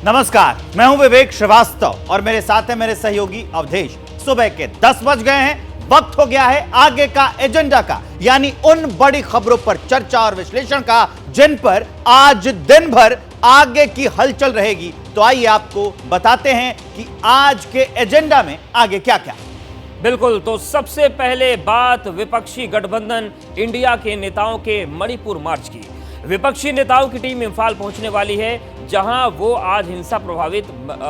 नमस्कार, मैं हूं विवेक श्रीवास्तव और मेरे साथ है मेरे सहयोगी अवधेश। सुबह के 10 बज गए हैं, वक्त हो गया है आगे का एजेंडा का, यानी उन बड़ी खबरों पर चर्चा और विश्लेषण का जिन पर आज दिन भर आगे की हलचल रहेगी। तो आइए आपको बताते हैं कि आज के एजेंडा में आगे क्या क्या। बिल्कुल, तो सबसे पहले बात विपक्षी गठबंधन इंडिया के नेताओं के मणिपुर मार्च की। विपक्षी नेताओं की टीम इंफाल पहुंचने वाली है, जहां वो आज हिंसा प्रभावित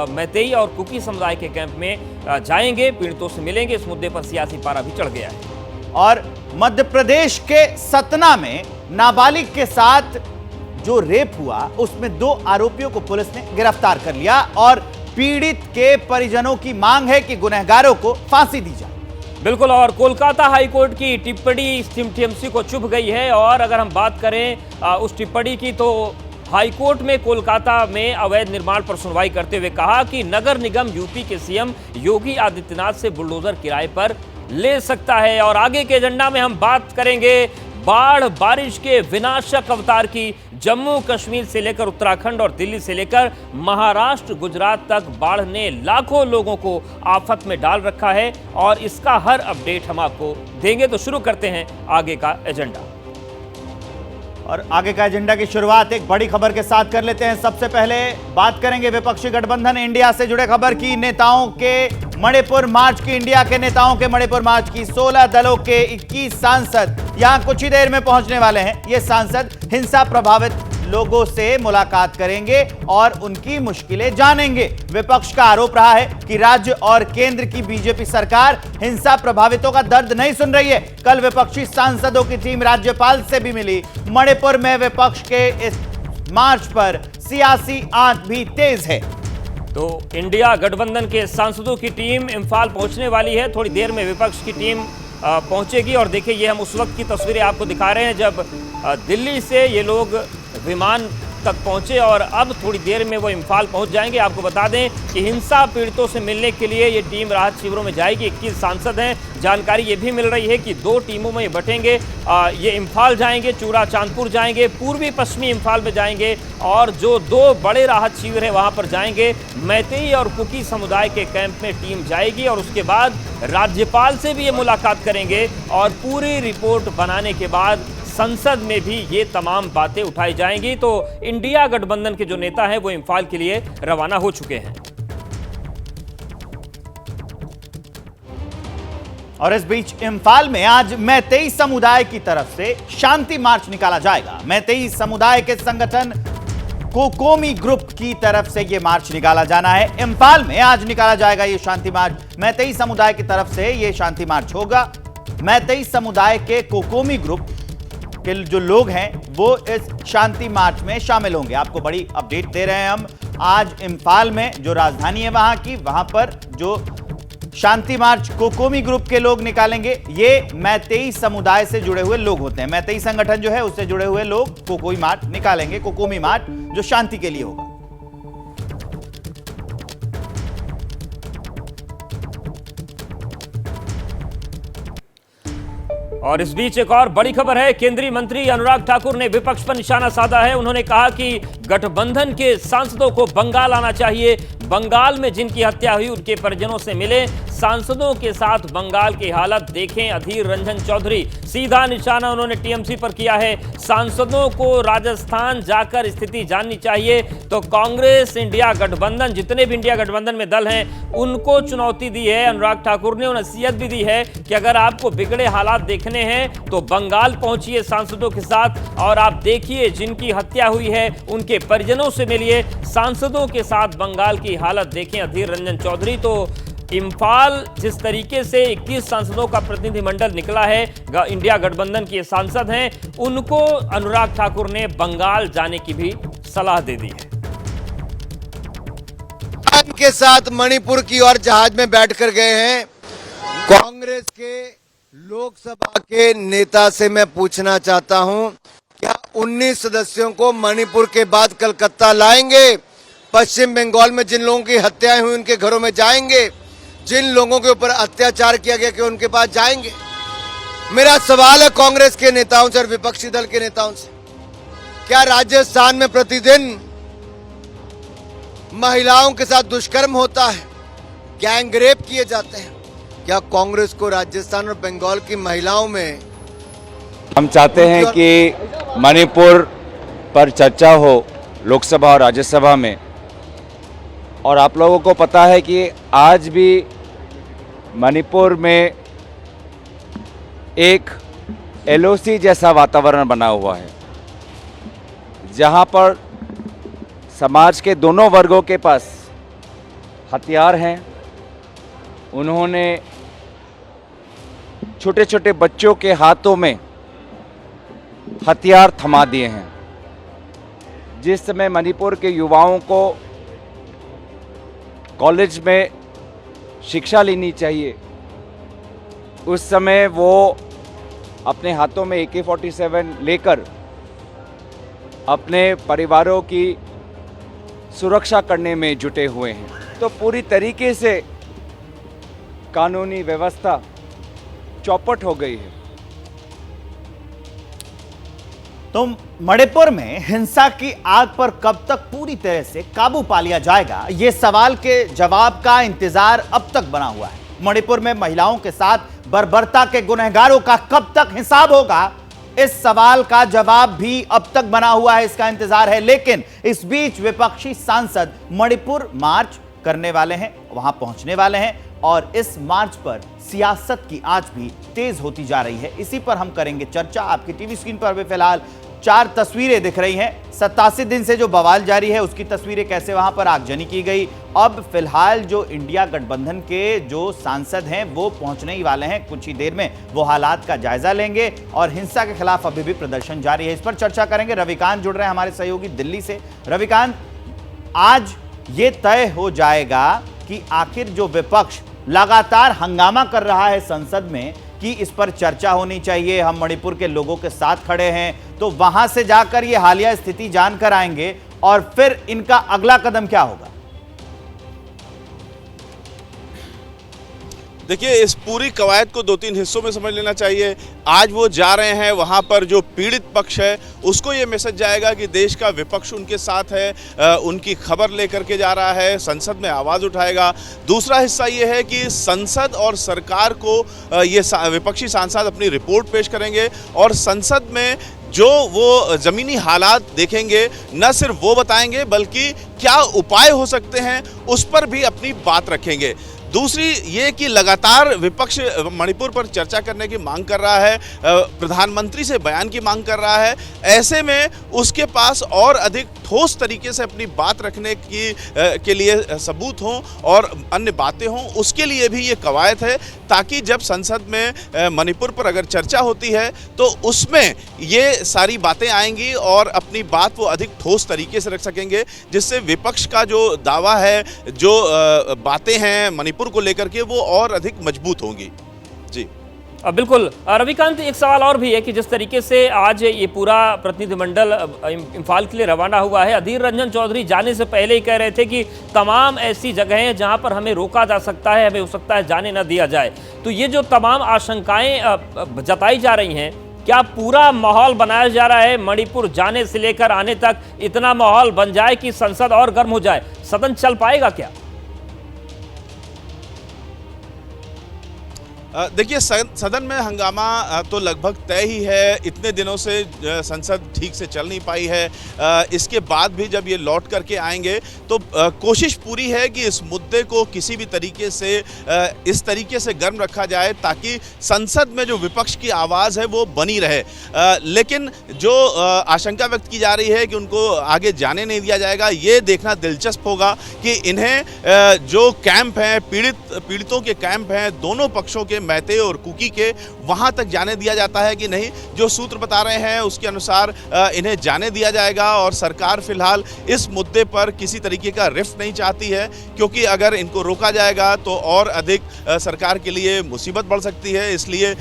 मैतेई और कुकी समुदाय के कैंप में जाएंगे, पीड़ितों से मिलेंगे। इस मुद्दे पर सियासी पारा भी चढ़ गया है। और मध्य प्रदेश के सतना में नाबालिग के साथ जो रेप हुआ, उसमें 2 आरोपियों को पुलिस ने गिरफ्तार कर लिया और पीड़ित के परिजनों की मांग है कि गुनहगारों को फांसी दी जाए। बिल्कुल, और कोलकाता हाईकोर्ट की टिप्पणी टीएमसी को चुभ गई है। और अगर हम बात करें उस टिप्पणी की, तो हाईकोर्ट में कोलकाता में अवैध निर्माण पर सुनवाई करते हुए कहा कि नगर निगम यूपी के सीएम योगी आदित्यनाथ से बुलडोजर किराए पर ले सकता है। और आगे के एजेंडा में हम बात करेंगे बाढ़ बारिश के विनाशक अवतार की। जम्मू कश्मीर से लेकर उत्तराखंड और दिल्ली से लेकर महाराष्ट्र गुजरात तक बाढ़ ने लाखों लोगों को आफत में डाल रखा है और इसका हर अपडेट हम आपको देंगे। तो शुरू करते हैं आगे का एजेंडा। और आगे का एजेंडा की शुरुआत एक बड़ी खबर के साथ कर लेते हैं। सबसे पहले बात करेंगे विपक्षी गठबंधन इंडिया से जुड़े खबर की। नेताओं के मणिपुर मार्च की, इंडिया के नेताओं के मणिपुर मार्च की। 16 दलों के 21 सांसद यहां कुछ ही देर में पहुंचने वाले हैं। ये सांसद हिंसा प्रभावित लोगों से मुलाकात करेंगे और उनकी मुश्किलें जानेंगे। विपक्ष का आरोप रहा है कि राज्य और केंद्र की बीजेपी सरकार हिंसा प्रभावितों का दर्द नहीं सुन रही है। कल विपक्षी सांसदों की टीम राज्यपाल से भी मिली। मणिपुर में विपक्ष के इस मार्च पर सियासी आंच भी तेज है। तो इंडिया गठबंधन के सांसदों की टीम इंफाल पहुंचने वाली है। थोड़ी देर में विपक्ष की टीम पहुंचेगी। और देखिए, ये हम उस वक्त की तस्वीरें आपको दिखा रहे हैं जब दिल्ली से ये लोग विमान तक पहुंचे और अब थोड़ी देर में वो इंफाल पहुंच जाएंगे। आपको बता दें कि हिंसा पीड़ितों से मिलने के लिए ये टीम राहत शिविरों में जाएगी। 21 सांसद हैं। जानकारी ये भी मिल रही है कि 2 टीमों में ये बटेंगे। ये इंफाल जाएंगे, चूरा चांदपुर जाएंगे, पूर्वी पश्चिमी इंफाल में जाएंगे और जो 2 बड़े राहत शिविर है वहां पर जाएंगे। मैतेई और कुकी समुदाय के कैंप में टीम जाएगी और उसके बाद राज्यपाल से भी ये मुलाकात करेंगे और पूरी रिपोर्ट बनाने के बाद संसद में भी ये तमाम बातें उठाई जाएंगी। तो इंडिया गठबंधन के जो नेता हैं वो इंफाल के लिए रवाना हो चुके हैं। और इस बीच इंफाल में आज मैतेई समुदाय की तरफ से शांति मार्च निकाला जाएगा। मैतेई समुदाय के संगठन कोकोमी ग्रुप की तरफ से यह मार्च निकाला जाना है। इंफाल में आज निकाला जाएगा यह शांति मार्च। मैतेई समुदाय की तरफ से यह शांति मार्च होगा। मैतेई समुदाय के कोकोमी ग्रुप के जो लोग हैं वो इस शांति मार्च में शामिल होंगे। आपको बड़ी अपडेट दे रहे हैं हम। आज इंफाल में जो राजधानी है वहां की, वहां पर जो शांति मार्च कोकोमी ग्रुप के लोग निकालेंगे, ये मैतेई समुदाय से जुड़े हुए लोग होते हैं। मैतेई संगठन जो है उससे जुड़े हुए लोग कोकोमी मार्च निकालेंगे। कोकोमी मार्च जो शांति के लिए होगा। और इस बीच एक और बड़ी खबर है। केंद्रीय मंत्री अनुराग ठाकुर ने विपक्ष पर निशाना साधा है। उन्होंने कहा कि गठबंधन के सांसदों को बंगाल आना चाहिए। बंगाल में जिनकी हत्या हुई उनके परिजनों से मिले। सांसदों के साथ बंगाल की हालत देखें। अधीर रंजन चौधरी, सीधा निशाना उन्होंने टीएमसी पर किया है। सांसदों को राजस्थान जाकर स्थिति जाननी चाहिए। तो कांग्रेस, इंडिया गठबंधन, जितने भी इंडिया गठबंधन में दल हैं, उनको चुनौती दी है अनुराग ठाकुर ने। नसीहत भी दी है कि अगर आपको बिगड़े हालात देखने हैं तो बंगाल पहुंचिए सांसदों के साथ और आप देखिए जिनकी हत्या हुई है उनके परिजनों से मिलिए। सांसदों के साथ बंगाल की हालत देखें। अधीर रंजन चौधरी, तो इंफाल जिस तरीके से 21 सांसदों का प्रतिनिधिमंडल निकला है, इंडिया गठबंधन के सांसद हैं, उनको अनुराग ठाकुर ने बंगाल जाने की भी सलाह दे दी है। के साथ मणिपुर की ओर जहाज में बैठकर गए हैं। कांग्रेस के लोकसभा के नेता से मैं पूछना चाहता हूं, क्या 19 सदस्यों को मणिपुर के बाद कलकत्ता लाएंगे? पश्चिम बंगाल में जिन लोगों की हत्याएं हुई उनके घरों में जाएंगे? जिन लोगों के ऊपर अत्याचार किया गया कि उनके पास जाएंगे? मेरा सवाल है कांग्रेस के नेताओं से और विपक्षी दल के नेताओं से, क्या राजस्थान में प्रतिदिन महिलाओं के साथ दुष्कर्म होता है, गैंग रेप किए जाते हैं। क्या कांग्रेस को राजस्थान और बंगाल की महिलाओं में हम चाहते हैं कि मणिपुर पर चर्चा हो लोकसभा और राज्यसभा में। और आप लोगों को पता है कि आज भी मणिपुर में एक एलओसी जैसा वातावरण बना हुआ है, जहां पर समाज के दोनों वर्गों के पास हथियार हैं। उन्होंने छोटे छोटे बच्चों के हाथों में हथियार थमा दिए हैं। जिस समय मणिपुर के युवाओं को कॉलेज में शिक्षा लेनी चाहिए, उस समय वो अपने हाथों में AK-47 लेकर अपने परिवारों की सुरक्षा करने में जुटे हुए हैं। तो पूरी तरीके से कानूनी व्यवस्था चौपट हो गई है। तो मणिपुर में हिंसा की आग पर कब तक पूरी तरह से काबू पा लिया जाएगा, ये सवाल के जवाब का इंतजार अब तक बना हुआ है। मणिपुर में महिलाओं के साथ बर्बरता के गुनहगारों का कब तक हिसाब होगा, इस सवाल का जवाब भी अब तक बना हुआ है, इसका इंतजार है। लेकिन इस बीच विपक्षी सांसद मणिपुर मार्च करने वाले हैं, वहां पहुंचने वाले हैं और इस मार्च पर सियासत की आंच भी तेज होती जा रही है। इसी पर हम करेंगे चर्चा। आपकी टीवी स्क्रीन पर भी फिलहाल 4 तस्वीरें दिख रही हैं। 87 दिन से जो बवाल जारी है उसकी तस्वीरें, कैसे वहां पर आगजनी की गई। अब फिलहाल जो इंडिया गठबंधन के जो सांसद हैं वो पहुंचने ही वाले हैं, कुछ ही देर में वो हालात का जायजा लेंगे और हिंसा के खिलाफ अभी भी प्रदर्शन जारी है। इस पर चर्चा करेंगे। रविकांत जुड़ रहे हैं हमारे सहयोगी दिल्ली से। रविकांत, आज ये तय हो जाएगा कि आखिर जो विपक्ष लगातार हंगामा कर रहा है संसद में कि इस पर चर्चा होनी चाहिए, हम मणिपुर के लोगों के साथ खड़े हैं, तो वहां से जाकर ये हालिया स्थिति जानकर आएंगे और फिर इनका अगला कदम क्या होगा? देखिए, इस पूरी कवायद को 2-3 हिस्सों में समझ लेना चाहिए। आज वो जा रहे हैं, वहाँ पर जो पीड़ित पक्ष है उसको ये मैसेज जाएगा कि देश का विपक्ष उनके साथ है, उनकी खबर लेकर के जा रहा है, संसद में आवाज़ उठाएगा। दूसरा हिस्सा ये है कि संसद और सरकार को ये विपक्षी सांसद अपनी रिपोर्ट पेश करेंगे और संसद में जो वो ज़मीनी हालात देखेंगे, न सिर्फ वो बताएंगे बल्कि क्या उपाय हो सकते हैं उस पर भी अपनी बात रखेंगे। दूसरी ये कि लगातार विपक्ष मणिपुर पर चर्चा करने की मांग कर रहा है, प्रधानमंत्री से बयान की मांग कर रहा है। ऐसे में उसके पास और अधिक ठोस तरीके से अपनी बात रखने की के लिए सबूत हों और अन्य बातें हों, उसके लिए भी ये कवायद है, ताकि जब संसद में मणिपुर पर अगर चर्चा होती है तो उसमें ये सारी बातें आएंगी और अपनी बात वो अधिक ठोस तरीके से रख सकेंगे, जिससे विपक्ष का जो दावा है, जो बातें हैं मणिपुर को लेकर के, वो और अधिक मजबूत होंगी। जी बिल्कुल। रविकांत, एक सवाल और भी है कि जिस तरीके से आज ये पूरा प्रतिनिधिमंडल इम्फाल के लिए रवाना हुआ है, अधीर रंजन चौधरी जाने से पहले ही कह रहे थे कि तमाम ऐसी जगहें हैं जहां पर हमें रोका जा सकता है, हमें हो सकता है जाने न दिया जाए। तो ये जो तमाम आशंकाएं जताई जा रही हैं, क्या पूरा माहौल बनाया जा रहा है मणिपुर जाने से लेकर आने तक, इतना माहौल बन जाए कि संसद और गर्म हो जाए? सदन चल पाएगा क्या? देखिए, सदन में हंगामा तो लगभग तय ही है। इतने दिनों से संसद ठीक से चल नहीं पाई है। इसके बाद भी जब ये लौट करके आएंगे तो कोशिश पूरी है कि इस मुद्दे को किसी भी तरीके से इस तरीके से गर्म रखा जाए ताकि संसद में जो विपक्ष की आवाज़ है वो बनी रहे। लेकिन जो आशंका व्यक्त की जा रही है कि उनको आगे जाने नहीं दिया जाएगा, ये देखना दिलचस्प होगा कि इन्हें जो कैंप हैं, पीड़ितों के कैंप हैं, दोनों पक्षों के, मैते और कुकी के, वहां तक जाने दिया जाता है कि नहीं। जो सूत्र बता रहे हैं उसके अनुसार इन्हें जाने दिया जाएगा और सरकार फिलहाल इस मुद्दे पर किसी तरीके का रिफ्ट नहीं चाहती है, क्योंकि अगर इनको रोका जाएगा तो और अधिक सरकार के लिए मुसीबत बढ़ सकती है। इसलिए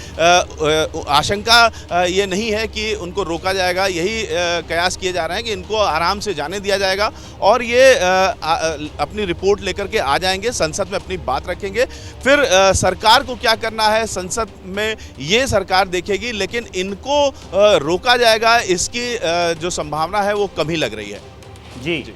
आशंका ये नहीं है कि उनको रोका जाएगा, यही कयास किए जा रहे हैं कि इनको आराम से जाने दिया जाएगा और ये अपनी रिपोर्ट लेकर के आ जाएंगे, संसद में अपनी बात रखेंगे। फिर सरकार को क्या करना है संसद में ये सरकार देखेगी, लेकिन इनको रोका जाएगा इसकी जो संभावना है वो कम ही लग रही है। जी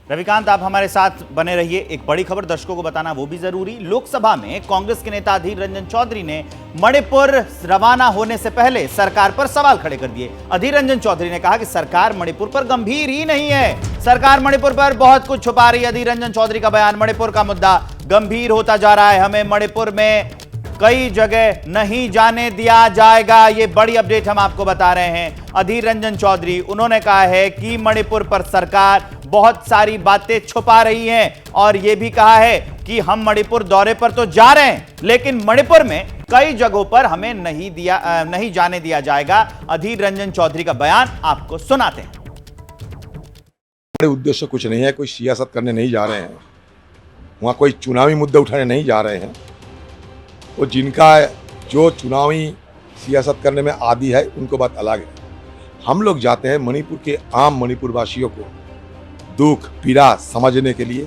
रविकांत, आप हमारे साथ बने रहिए। एक बड़ी खबर दर्शकों को बताना वो भी जरूरी। लोकसभा में कांग्रेस के नेता अधीर रंजन चौधरी ने मणिपुर रवाना होने से पहले सरकार पर सवाल खड़े कर दिए। अधीर रंजन चौधरी ने कहा कि सरकार मणिपुर पर गंभीर ही नहीं है, सरकार मणिपुर पर बहुत कुछ छुपा रही है। अधीर रंजन चौधरी का बयान, मणिपुर का मुद्दा गंभीर होता जा रहा है, हमें मणिपुर में कई जगह नहीं जाने दिया जाएगा। ये बड़ी अपडेट हम आपको बता रहे हैं। अधीर रंजन चौधरी, उन्होंने कहा है कि मणिपुर पर सरकार बहुत सारी बातें छुपा रही है और यह भी कहा है कि हम मणिपुर दौरे पर तो जा रहे हैं, लेकिन मणिपुर में कई जगहों पर हमें नहीं जाने दिया जाएगा। अधीर रंजन चौधरी का बयान आपको सुनाते हैं। हमारे उद्देश्य कुछ नहीं है, कोई सियासत करने नहीं जा रहे हैं, वहाँ कोई चुनावी मुद्दे उठाने नहीं जा रहे हैं। वो जिनका जो चुनावी सियासत करने में आदी है उनको बात अलग है। हम लोग जाते हैं मणिपुर के आम मणिपुर वासियों को दुख पीड़ा समझने के लिए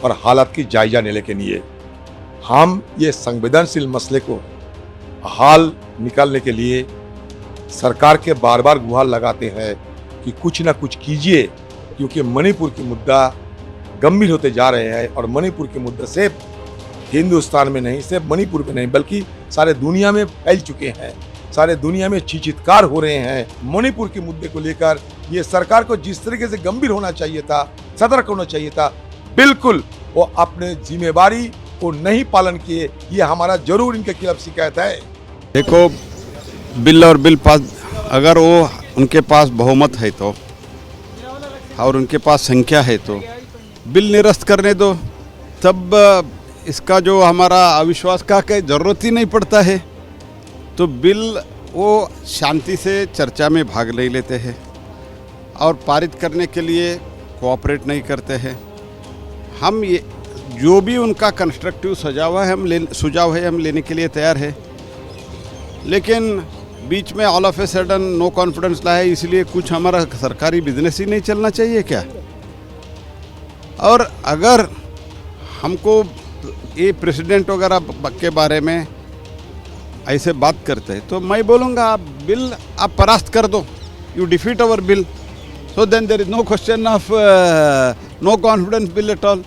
और हालात की जायजा लेने के लिए। हम ये संवेदनशील मसले को हाल निकालने के लिए सरकार के बार बार गुहार लगाते हैं कि कुछ ना कुछ कीजिए, क्योंकि मणिपुर की मुद्दा गंभीर होते जा रहे हैं और मणिपुर के मुद्दे सिर्फ हिंदुस्तान में नहीं, सिर्फ मणिपुर में नहीं, बल्कि सारे दुनिया में फैल चुके हैं, सारे दुनिया में चीचित्कार हो रहे हैं। मणिपुर के मुद्दे को लेकर ये सरकार को जिस तरीके से गंभीर होना चाहिए था, सतर्क होना चाहिए था, बिल्कुल वो अपने जिम्मेवारी को नहीं पालन किए। ये हमारा जरूर इनके खिलाफ शिकायत है। देखो, बिल और बिल पास, अगर वो उनके पास बहुमत है तो और उनके पास संख्या है तो बिल निरस्त करने दो, तब इसका जो हमारा अविश्वास का जरूरत ही नहीं पड़ता है। तो बिल वो शांति से चर्चा में भाग नहीं लेते हैं और पारित करने के लिए कोऑपरेट नहीं करते हैं। हम ये जो भी उनका कंस्ट्रक्टिव सुझाव है हम लेने के लिए तैयार है, लेकिन बीच में all of a sudden no confidence लाए, इसलिए कुछ हमारा सरकारी बिजनेस ही नहीं चलना चाहिए क्या? और अगर हमको ये प्रेसिडेंट वगैरह के बारे में ऐसे बात करते हैं तो मैं बोलूँगा आप बिल आप परास्त कर दो, you defeat our bill, so then there is no question of no confidence bill at all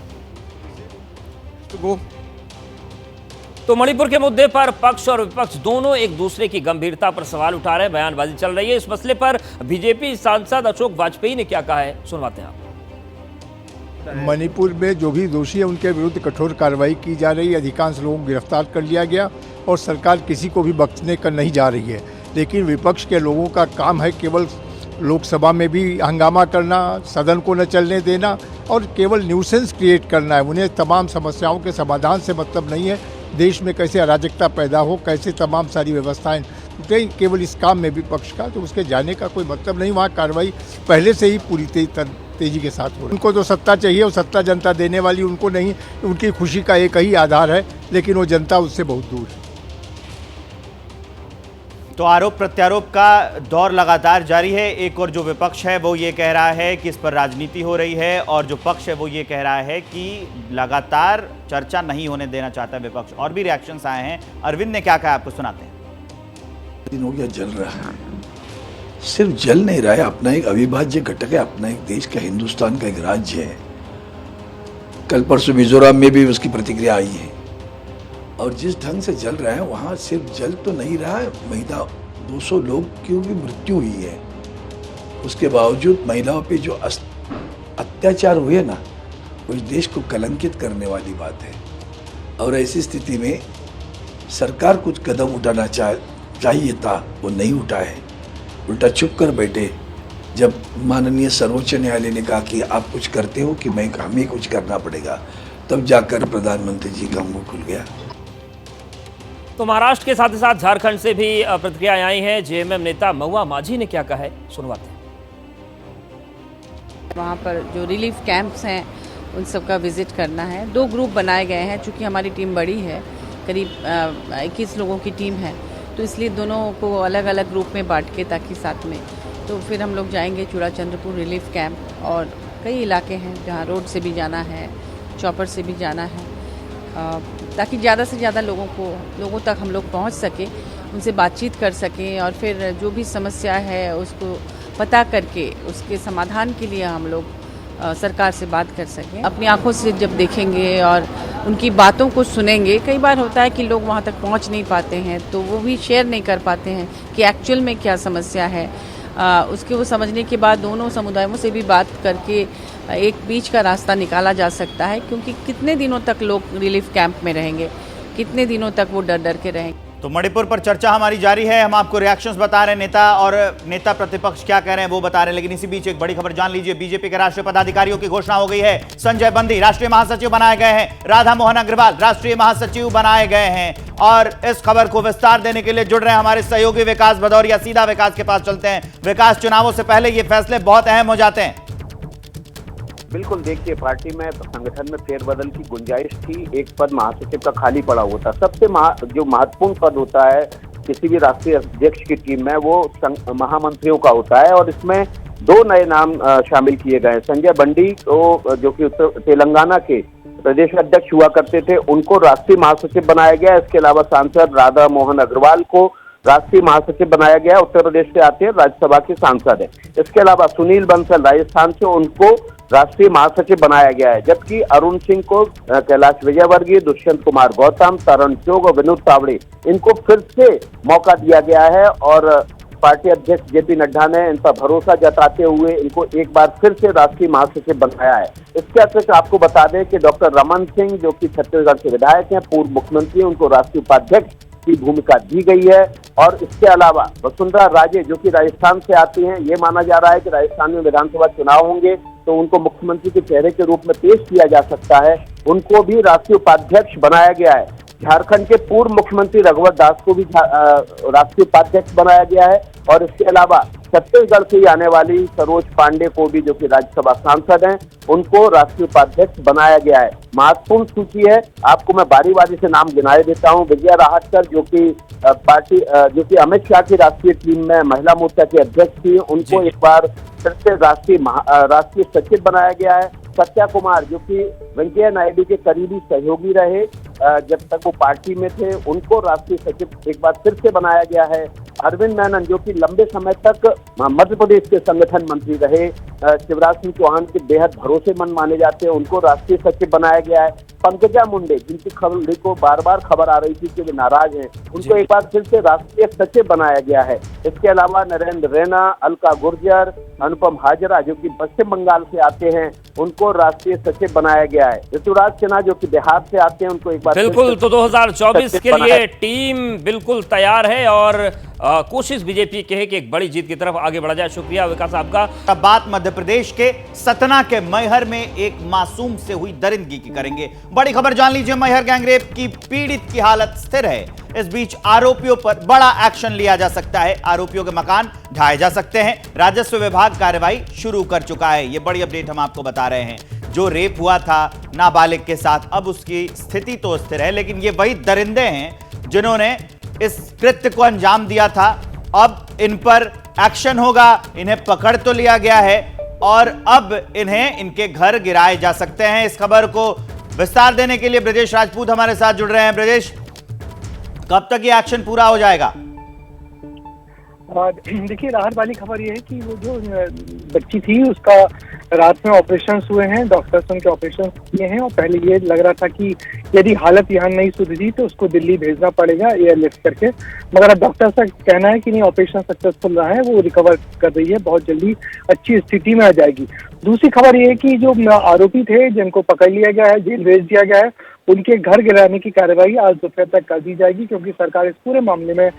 to go. तो मणिपुर के मुद्दे पर पक्ष और विपक्ष दोनों एक दूसरे की गंभीरता पर सवाल उठा रहे हैं, बयानबाजी चल रही है। इस मसले पर बीजेपी सांसद अशोक वाजपेयी ने क्या कहा है, सुनवाते हैं आप। मणिपुर में जो भी दोषी है उनके विरुद्ध कठोर कार्रवाई की जा रही है, अधिकांश लोगों को गिरफ्तार कर लिया गया और सरकार किसी को भी बख्शने कर नहीं जा रही है। लेकिन विपक्ष के लोगों का काम है केवल लोकसभा में भी हंगामा करना, सदन को न चलने देना और केवल न्यूसेंस क्रिएट करना है। उन्हें तमाम समस्याओं के समाधान से मतलब नहीं है, देश में कैसे अराजकता पैदा हो, कैसे तमाम सारी व्यवस्थाएं टूटे, केवल इस काम में विपक्ष का, तो उसके जाने का कोई मतलब नहीं। वहाँ कार्रवाई पहले से ही पूरी तेजी के साथ हो रही है। उनको तो सत्ता चाहिए और सत्ता जनता देने वाली उनको नहीं, उनकी खुशी का एक ही आधार है, लेकिन वो जनता उससे बहुत दूर है। तो आरोप प्रत्यारोप का दौर लगातार जारी है। एक और जो विपक्ष है वो ये कह रहा है कि इस पर राजनीति हो रही है और जो पक्ष है वो ये कह रहा है कि लगातार चर्चा नहीं होने देना चाहता विपक्ष। और भी रिएक्शंस आए हैं, अरविंद ने क्या कहा आपको सुनाते हैं। दिन हो गया जल रहा है, सिर्फ जल नहीं रहा है, अपना एक अविभाज्य घटक है, अपना एक देश का, हिंदुस्तान का एक राज्य है। कल परसों मिजोरम में भी उसकी प्रतिक्रिया आई है और जिस ढंग से जल रहा है वहाँ सिर्फ जल तो नहीं रहा है, महिला 200 लोग की भी मृत्यु हुई है। उसके बावजूद महिलाओं पे जो अत्याचार हुए ना, वो इस देश को कलंकित करने वाली बात है। और ऐसी स्थिति में सरकार कुछ कदम उठाना चाहिए था, वो नहीं उठाए, उल्टा चुप कर बैठे। जब माननीय सर्वोच्च न्यायालय ने कहा कि आप कुछ करते हो कि हमें कुछ करना पड़ेगा, तब जाकर प्रधानमंत्री जी का मुंह खुल गया। तो महाराष्ट्र के साथ ही साथ झारखंड से भी प्रतिक्रियाएं आई हैं। जेएमएम नेता महुआ माझी ने क्या कहा है, सुनवाते हैं। वहाँ पर जो रिलीफ कैंप्स हैं उन सब का विजिट करना है। 2 ग्रुप बनाए गए हैं, चूँकि हमारी टीम बड़ी है, करीब 21 लोगों की टीम है, तो इसलिए दोनों को अलग अलग ग्रुप में बांट के, ताकि साथ में तो फिर हम लोग जाएंगे चूड़ाचंद्रपुर रिलीफ कैंप और कई इलाके हैं जहाँ रोड से भी जाना है, चॉपर से भी जाना है, ताकि ज़्यादा से ज़्यादा लोगों तक हम लोग पहुँच सकें, उनसे बातचीत कर सकें और फिर जो भी समस्या है उसको पता करके उसके समाधान के लिए हम लोग सरकार से बात कर सकें। अपनी आंखों से जब देखेंगे और उनकी बातों को सुनेंगे, कई बार होता है कि लोग वहाँ तक पहुँच नहीं पाते हैं, तो वो भी शेयर नहीं कर पाते हैं कि एक्चुअल में क्या समस्या है। उसके वो समझने के बाद दोनों समुदायों से भी बात करके एक बीच का रास्ता निकाला जा सकता है, क्योंकि कितने दिनों तक लोग रिलीफ कैंप में रहेंगे, कितने दिनों तक वो डर डर के रहेंगे। तो मणिपुर पर चर्चा हमारी जारी है, हम आपको रिएक्शंस बता रहे हैं, नेता प्रतिपक्ष क्या कह रहे हैं वो बता रहे हैं, लेकिन इसी बीच एक बड़ी खबर जान लीजिए। बीजेपी के राष्ट्रीय पदाधिकारियों की घोषणा हो गई है। संजय बंदी राष्ट्रीय महासचिव बनाए गए हैं, राधा मोहन अग्रवाल राष्ट्रीय महासचिव बनाए गए हैं। और इस खबर को विस्तार देने के लिए जुड़ रहे हैं हमारे सहयोगी विकास भदौरिया। सीधा विकास के पास चलते हैं। विकास, चुनावों से पहले ये फैसले बहुत अहम हो जाते हैं। बिल्कुल, देखिए पार्टी में संगठन में फेरबदल की गुंजाइश थी। एक पद महासचिव का खाली पड़ा हुआ था। सबसे जो महत्वपूर्ण पद होता है किसी भी राष्ट्रीय अध्यक्ष की टीम में, वो महामंत्रियों का होता है। और इसमें 2 नए नाम शामिल किए गए। संजय बंडी को, जो कि तेलंगाना के प्रदेश अध्यक्ष हुआ करते थे, उनको राष्ट्रीय महासचिव बनाया गया। इसके अलावा सांसद राधा मोहन अग्रवाल को राष्ट्रीय महासचिव बनाया गया। उत्तर प्रदेश से आते हैं, राज्यसभा के सांसद है। इसके अलावा सुनील बंसल राजस्थान से, उनको राष्ट्रीय महासचिव बनाया गया है। जबकि अरुण सिंह को कैलाश विजयवर्गीय, दुष्यंत कुमार गौतम, तरुण चोग और विनोद तावड़े, इनको फिर से मौका दिया गया है। और पार्टी अध्यक्ष जेपी नड्डा ने इन पर भरोसा जताते हुए इनको एक बार फिर से राष्ट्रीय महासचिव बनाया है। इसके अतिरिक्त आपको बता दें कि डॉक्टर रमन सिंह, जो कि छत्तीसगढ़ के विधायक हैं, पूर्व मुख्यमंत्री, उनको राष्ट्रीय उपाध्यक्ष की भूमिका दी गई है। और इसके अलावा वसुंधरा राजे, जो कि राजस्थान से आती हैं, ये माना जा रहा है कि राजस्थान में विधानसभा चुनाव होंगे तो उनको मुख्यमंत्री के चेहरे के रूप में पेश किया जा सकता है, उनको भी राष्ट्रीय उपाध्यक्ष बनाया गया है। झारखंड के पूर्व मुख्यमंत्री रघुवर दास को भी राष्ट्रीय उपाध्यक्ष बनाया गया है। और इसके अलावा छत्तीसगढ़ से आने वाली सरोज पांडे को भी, जो कि राज्यसभा सांसद हैं, उनको राष्ट्रीय उपाध्यक्ष बनाया गया है। महत्वपूर्ण सूची है, आपको मैं बारी बारी से नाम गिनाए देता हूं। विजया राहटकर, जो कि अमित शाह की राष्ट्रीय टीम में महिला मोर्चा की अध्यक्ष थी, उनको एक बार फिर से राष्ट्रीय सचिव बनाया गया है। सत्या कुमार, जो कि वेंकैया नायडू के करीबी सहयोगी रहे जब तक वो पार्टी में थे, उनको राष्ट्रीय सचिव एक बार फिर से बनाया गया है। अरविंद मेनन, जो कि लंबे समय तक मध्य प्रदेश के संगठन मंत्री रहे, शिवराज सिंह चौहान के बेहद भरोसेमंद माने जाते हैं, उनको राष्ट्रीय सचिव बनाया गया है। पंकजा मुंडे, जिनकी खबर को बार बार खबर आ रही थी कि वे नाराज हैं, उनको एक बार फिर से राष्ट्रीय सचिव बनाया गया है। इसके अलावा नरेंद्र रैना, अलका गुर्जर, अनुपम हाजरा, जो कि पश्चिम बंगाल से आते हैं, उनको राष्ट्रीय सचिव बनाया गया है। ऋतुराज सिन्हा, जो कि बिहार से आते हैं, उनको एक बार बिल्कुल। तो 2024 के लिए टीम बिल्कुल तैयार है और कोशिश बीजेपी की है कि एक बड़ी जीत की तरफ आगे बढ़ा जाए। शुक्रिया विकास आपका। अब बात मध्य प्रदेश के सतना के मैहर में एक मासूम से हुई दरिंदगी की करेंगे। बड़ी खबर जान लीजिए। मैहर गैंगरेप की पीड़ित की हालत स्थिर है। इस बीच आरोपियों पर बड़ा एक्शन लिया जा सकता है। आरोपियों के मकान ढाए जा सकते हैं। राजस्व विभाग कार्रवाई शुरू कर चुका है। यह बड़ी अपडेट हम आपको बता रहे हैं। जो रेप हुआ था नाबालिग के साथ, अब उसकी स्थिति तो स्थिर है, लेकिन ये वही दरिंदे हैं जिन्होंने इस कृत्य को अंजाम दिया था। अब इन पर एक्शन होगा। इन्हें पकड़ तो लिया गया है और अब इन्हें इनके घर गिराए जा सकते हैं। इस खबर को विस्तार देने के लिए ब्रजेश राजपूत हमारे साथ जुड़ रहे हैं। ब्रजेश, कब तक ये एक्शन पूरा हो जाएगा? देखिए, राहत वाली खबर ये है कि वो जो बच्ची थी उसका रात में ऑपरेशन हुए हैं, डॉक्टर्स उनके ऑपरेशन किए हैं। और पहले ये लग रहा था कि यदि हालत यहाँ नहीं सुधरी तो उसको दिल्ली भेजना पड़ेगा एयरलिफ्ट करके, मगर अब डॉक्टर का कहना है कि नहीं, ऑपरेशन सक्सेसफुल रहा है, वो रिकवर कर रही है, बहुत जल्दी अच्छी स्थिति में आ जाएगी। दूसरी खबर ये है कि जो आरोपी थे जिनको पकड़ लिया गया है, जेल भेज दिया गया है, उनके घर गिराने की कार्रवाई आज दोपहर तक कर दी जाएगी, क्योंकि सरकार इस पूरे मामले में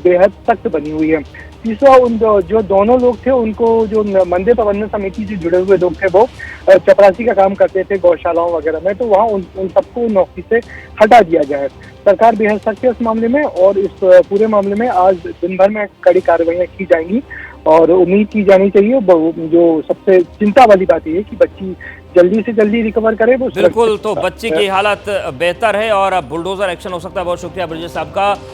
बेहद सख्त बनी हुई है। तीसरा, जो दोनों लोग थे, उनको जो मंदिर प्रबंधन समिति से जुड़े हुए लोग थे, वो चपरासी का काम करते थे गौशालाओं वगैरह में, तो वहाँ उन सबको नौकरी से हटा दिया गया है। सरकार बेहद सख्त है इस मामले में और इस पूरे मामले में आज दिन भर में कड़ी कार्रवाइयाँ की जाएंगी। और उम्मीद की जानी चाहिए, जो सबसे चिंता वाली बात ये है कि बच्ची जल्दी से जल्दी रिकवर करे। वो बिल्कुल, तो बच्ची की हालत बेहतर है और अब बुलडोजर एक्शन हो सकता है। बहुत शुक्रिया ब्रजेश साहब का।